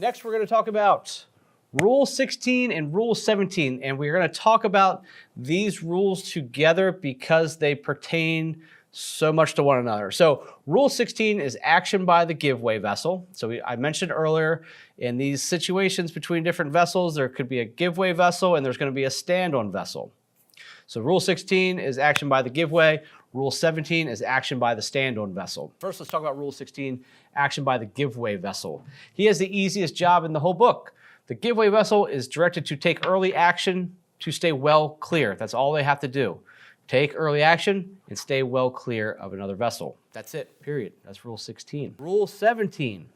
Next, we're going to talk about Rule 16 and Rule 17, and we're going to talk about these rules together because they pertain so much to one another. So Rule 16 is action by the giveaway vessel. So I mentioned earlier, in these situations between different vessels, there could be a giveaway vessel and there's going to be a stand-on vessel. So Rule 16 is action by the giveaway. Rule 17 is action by the stand-on vessel. First, let's talk about Rule 16, action by the giveaway vessel. He has the easiest job in the whole book. The giveaway vessel is directed to take early action to stay well clear. That's all they have to do. Take early action and stay well clear of another vessel. That's it, period. That's Rule 16. Rule 17,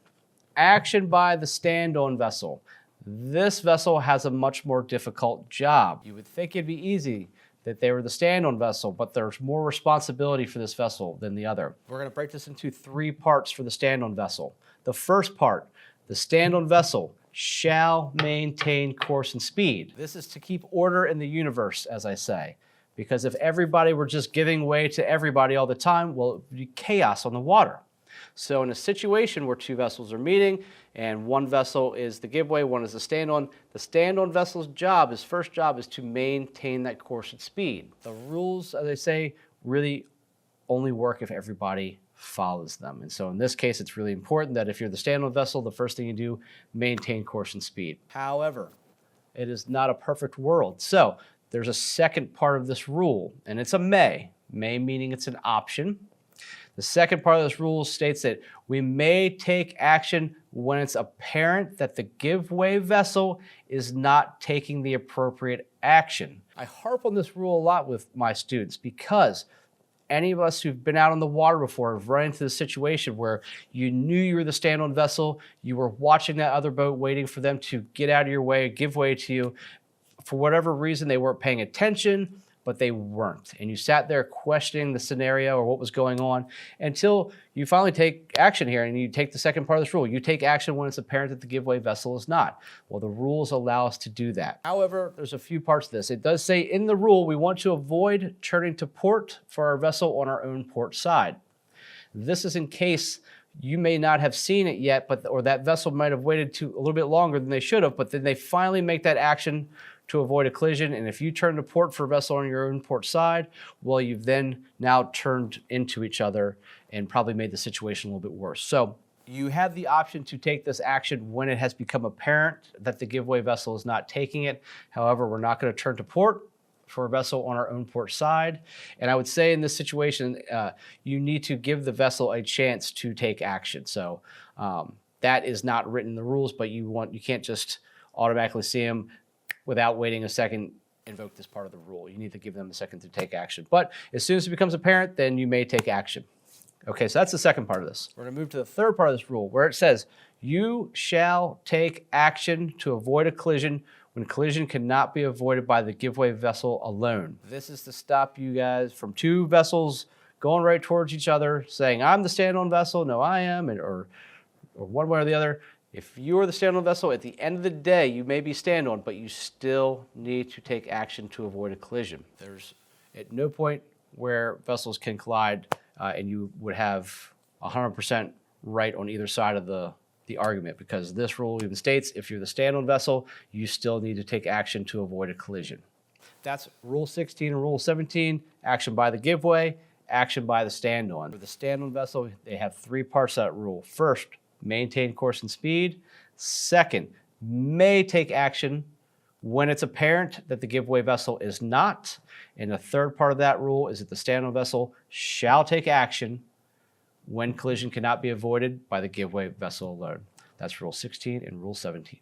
action by the stand-on vessel. This vessel has a much more difficult job. You would think it'd be easy that they were the stand-on vessel, but there's more responsibility for this vessel than the other. We're going to break this into 3 parts for the stand-on vessel. The first part, the stand-on vessel shall maintain course and speed. This is to keep order in the universe, as I say, because if everybody were just giving way to everybody all the time, well, it would be chaos on the water. So in a situation where 2 vessels are meeting and one vessel is the giveaway, one is the stand-on vessel's first job is to maintain that course and speed. The rules, as I say, really only work if everybody follows them. And so in this case, it's really important that if you're the stand-on vessel, the first thing you do, maintain course and speed. However, it is not a perfect world. So there's a second part of this rule, and it's a may. May meaning it's an option. The second part of this rule states that we may take action when it's apparent that the giveaway vessel is not taking the appropriate action. I harp on this rule a lot with my students because any of us who've been out on the water before have run into the situation where you knew you were the stand-on vessel, you were watching that other boat waiting for them to get out of your way, give way to you. For whatever reason, they weren't paying attention, but they weren't. And you sat there questioning the scenario or what was going on until you finally take action here and you take the second part of this rule. You take action when it's apparent that the giveaway vessel is not. Well, the rules allow us to do that. However, there's a few parts to this. It does say in the rule, we want to avoid turning to port for our vessel on our own port side. This is in case you may not have seen it yet, or that vessel might have waited a little bit longer than they should have, but then they finally make that action to avoid a collision. And if you turn to port for a vessel on your own port side, well, you've then now turned into each other and probably made the situation a little bit worse. So you have the option to take this action when it has become apparent that the giveaway vessel is not taking it. However, we're not going to turn to port for a vessel on our own port side. And I would say in this situation, you need to give the vessel a chance to take action. So that is not written in the rules, but you can't just automatically see them without waiting a second, invoke this part of the rule. You need to give them a second to take action. But as soon as it becomes apparent, then you may take action. Okay, so that's the second part of this. We're going to move to the third part of this rule where it says, you shall take action to avoid a collision when collision cannot be avoided by the giveaway vessel alone. This is to stop you guys from 2 vessels going right towards each other, saying, I'm the stand-on vessel, no I am, or one way or the other. If you're the stand-on vessel, at the end of the day, you may be stand-on, but you still need to take action to avoid a collision. There's at no point where vessels can collide and you would have 100% right on either side of the argument, because this rule even states if you're the stand-on vessel, you still need to take action to avoid a collision. That's Rule 16 and Rule 17, action by the giveaway, action by the stand-on. For the stand-on vessel, they have 3 parts of that rule. First, maintain course and speed. Second, may take action when it's apparent that the giveaway vessel is not. And the third part of that rule is that the stand-on vessel shall take action when collision cannot be avoided by the giveaway vessel alone. That's Rule 16 and Rule 17.